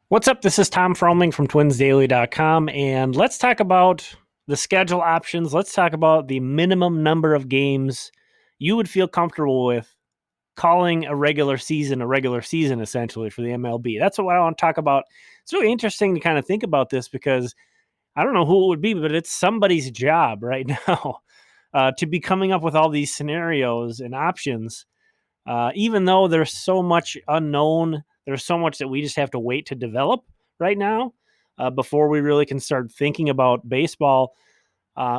What's up? This is Tom Froming from twinsdaily.com, and let's talk about the schedule options. Let's talk about the minimum number of games you would feel comfortable with calling a regular season essentially for the MLB. That's what I want to talk about. It's really interesting to kind of think about this because I don't know who it would be, but it's somebody's job right now to be coming up with all these scenarios and options even though there's so much unknown, there's so much that we just have to wait to develop right now before we really can start thinking about baseball.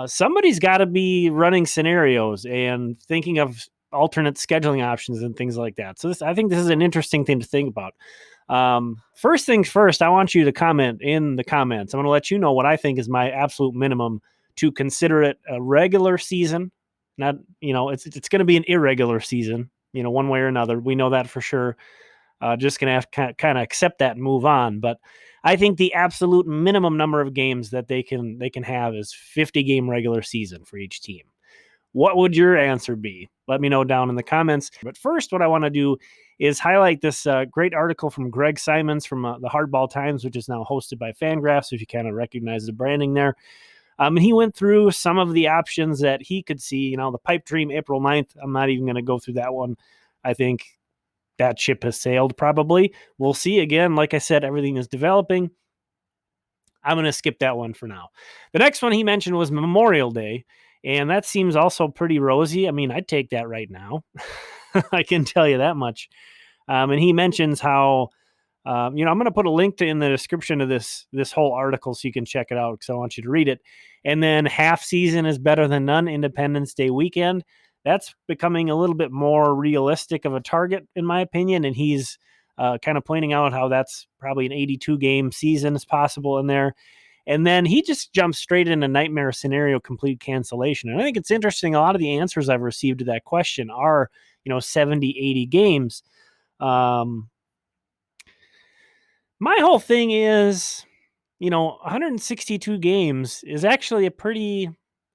Somebody's got to be running scenarios and thinking of alternate scheduling options and things like that. So I think this is an interesting thing to think about. First things first, I want you to comment in the comments. I'm going to let you know what I think is my absolute minimum to consider it a regular season. Not, it's going to be an irregular season, one way or another. We know that for sure. Just going to have to kind of accept that and move on. But I think the absolute minimum number of games that they can have is 50 game regular season for each team. What would your answer be? Let me know down in the comments. But first, what I want to do is highlight this great article from Greg Simons from the Hardball Times, which is now hosted by Fangraphs, if you kind of recognize the branding there. And he went through some of the options that he could see. The pipe dream, April 9th. I'm not even going to go through that one. I think that ship has sailed probably. We'll see. Again, like I said, everything is developing. I'm going to skip that one for now. The next one he mentioned was Memorial Day, and that seems also pretty rosy. I mean, I'd take that right now. I can tell you that much. And he mentions how, I'm going to put a link in the description of this whole article so you can check it out because I want you to read it. And then half season is better than none, Independence Day weekend. That's becoming a little bit more realistic of a target, in my opinion. And he's kind of pointing out how that's probably an 82 game season is possible in there. And then he just jumps straight into nightmare scenario complete cancellation. And I think it's interesting. A lot of the answers I've received to that question are, 70, 80 games. My whole thing is, 162 games is actually a pretty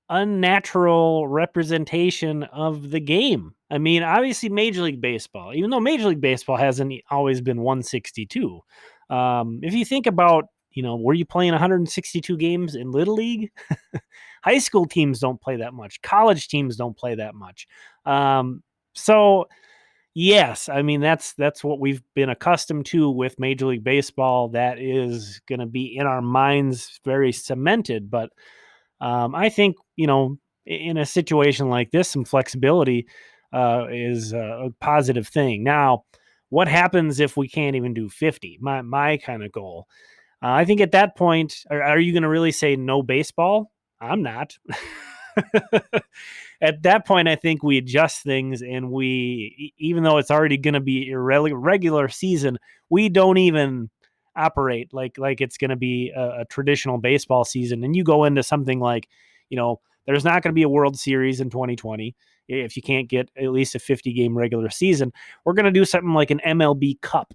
unnatural representation of the game. I mean, obviously, Major League Baseball, even though Major League Baseball hasn't always been 162. If you think about, were you playing 162 games in Little League? High school teams don't play that much. College teams don't play that much. So, yes, I mean that's what we've been accustomed to with Major League Baseball. That is going to be in our minds very cemented. But I think in a situation like this, some flexibility is a positive thing. Now, what happens if we can't even do 50? My kind of goal. I think at that point, are you going to really say no baseball? I'm not. At that point, I think we adjust things, and even though it's already going to be a regular season, we don't even operate like it's going to be a traditional baseball season. And you go into something like, there's not going to be a World Series in 2020 if you can't get at least a 50 game regular season. We're going to do something like an MLB Cup,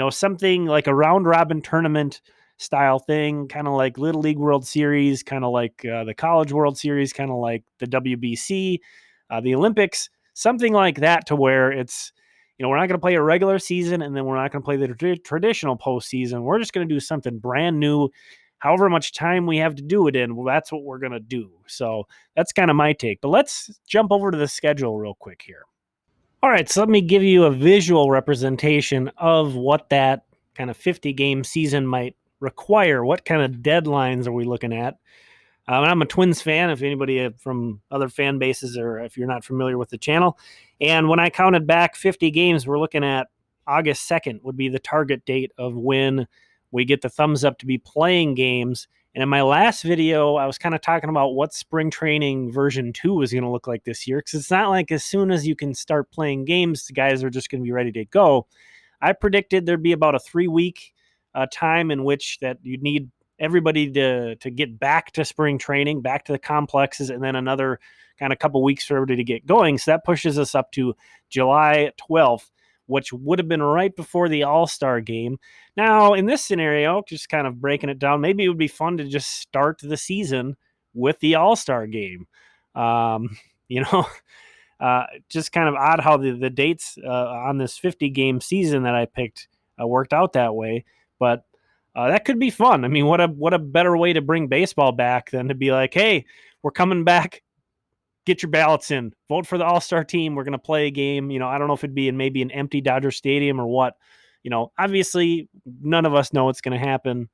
something like a round robin tournament style thing, kind of like Little League World Series, kind of like the College World Series, kind of like the WBC, the Olympics, something like that, to where it's, we're not going to play a regular season and then we're not going to play the traditional postseason. We're just going to do something brand new. However much time we have to do it in, well, that's what we're going to do. So that's kind of my take. But let's jump over to the schedule real quick here. All right, so let me give you a visual representation of what that kind of 50 game season might require. What kind of deadlines are we looking at? I'm a Twins fan, if anybody from other fan bases or if you're not familiar with the channel. And when I counted back 50 games, we're looking at August 2nd would be the target date of when we get the thumbs up to be playing games. And in my last video, I was kind of talking about what spring training version 2 was going to look like this year, because it's not like as soon as you can start playing games, the guys are just going to be ready to go. I predicted there'd be about a 3-week time in which that you'd need everybody to get back to spring training, back to the complexes, and then another kind of couple weeks for everybody to get going. So that pushes us up to July 12th, which would have been right before the All-Star game. Now, in this scenario, just kind of breaking it down, maybe it would be fun to just start the season with the All-Star game. You know, just kind of odd how the dates on this 50-game season that I picked worked out that way. But That could be fun. I mean, what a better way to bring baseball back than to be like, hey, we're coming back. Get your ballots in. Vote for the All-Star team. We're going to play a game. I don't know if it'd be in maybe an empty Dodger Stadium or what. Obviously, none of us know what's going to happen.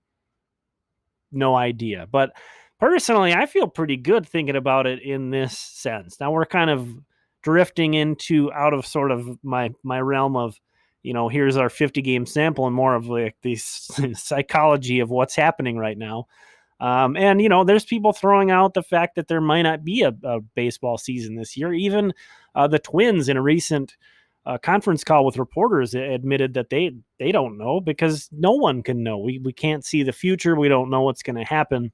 No idea. But personally, I feel pretty good thinking about it in this sense. Now we're kind of drifting into out of sort of my realm of, here's our 50 game sample and more of like the psychology of what's happening right now. And there's people throwing out the fact that there might not be a baseball season this year. Even the Twins in a recent conference call with reporters admitted that they don't know because no one can know. We can't see the future. We don't know what's going to happen.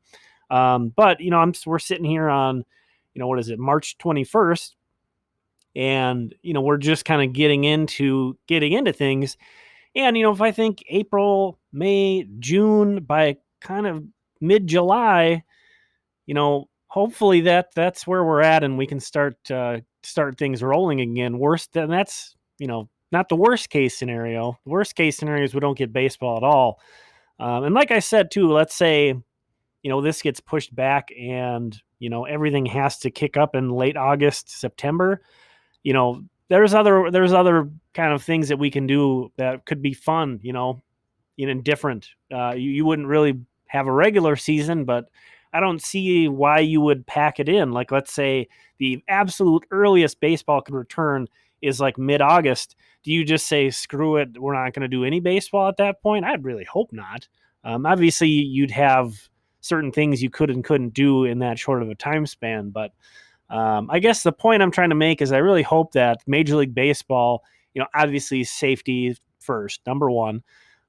But we're sitting here on, what is it, March 21st, and we're just kind of getting into things. And if I think April, May, June, by kind of mid-July, hopefully that's where we're at, and we can start things rolling again. Worse than that's not the worst case scenario. The worst case scenario is we don't get baseball at all. And like I said too, let's say this gets pushed back, and everything has to kick up in late August, September. There's other kind of things that we can do that could be fun. Different. You wouldn't really have a regular season, but I don't see why you would pack it in. Like, let's say the absolute earliest baseball could return is like mid-August. Do you just say, screw it, we're not going to do any baseball at that point? I'd really hope not. Obviously, you'd have certain things you could and couldn't do in that short of a time span. But I guess the point I'm trying to make is I really hope that Major League Baseball, obviously safety first, number one.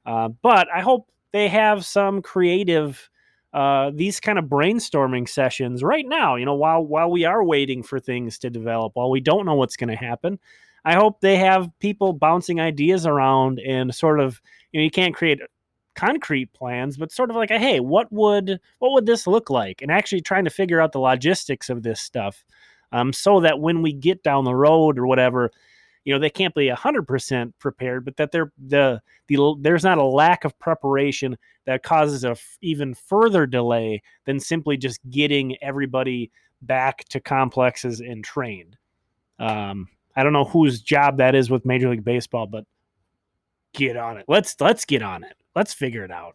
But I hope they have some creative these kind of brainstorming sessions right now, while we are waiting for things to develop, while we don't know what's going to happen. I hope they have people bouncing ideas around and sort of, you can't create concrete plans, but sort of like hey, what would this look like? And actually trying to figure out the logistics of this stuff, so that when we get down the road or whatever, they can't be 100% prepared, but that there's not a lack of preparation that causes a even further delay than simply just getting everybody back to complexes and trained. I don't know whose job that is with Major League Baseball, but get on it. Let's get on it. Let's figure it out.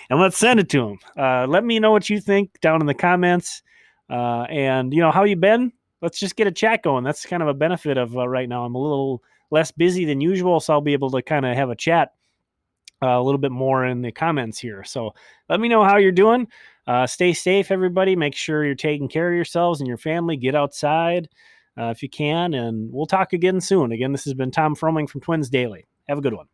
And let's send it to them. Let me know what you think down in the comments. And how you been? Let's just get a chat going. That's kind of a benefit of right now. I'm a little less busy than usual, so I'll be able to kind of have a chat a little bit more in the comments here. So let me know how you're doing. Stay safe, everybody. Make sure you're taking care of yourselves and your family. Get outside if you can, and we'll talk again soon. Again, this has been Tom Froming from Twins Daily. Have a good one.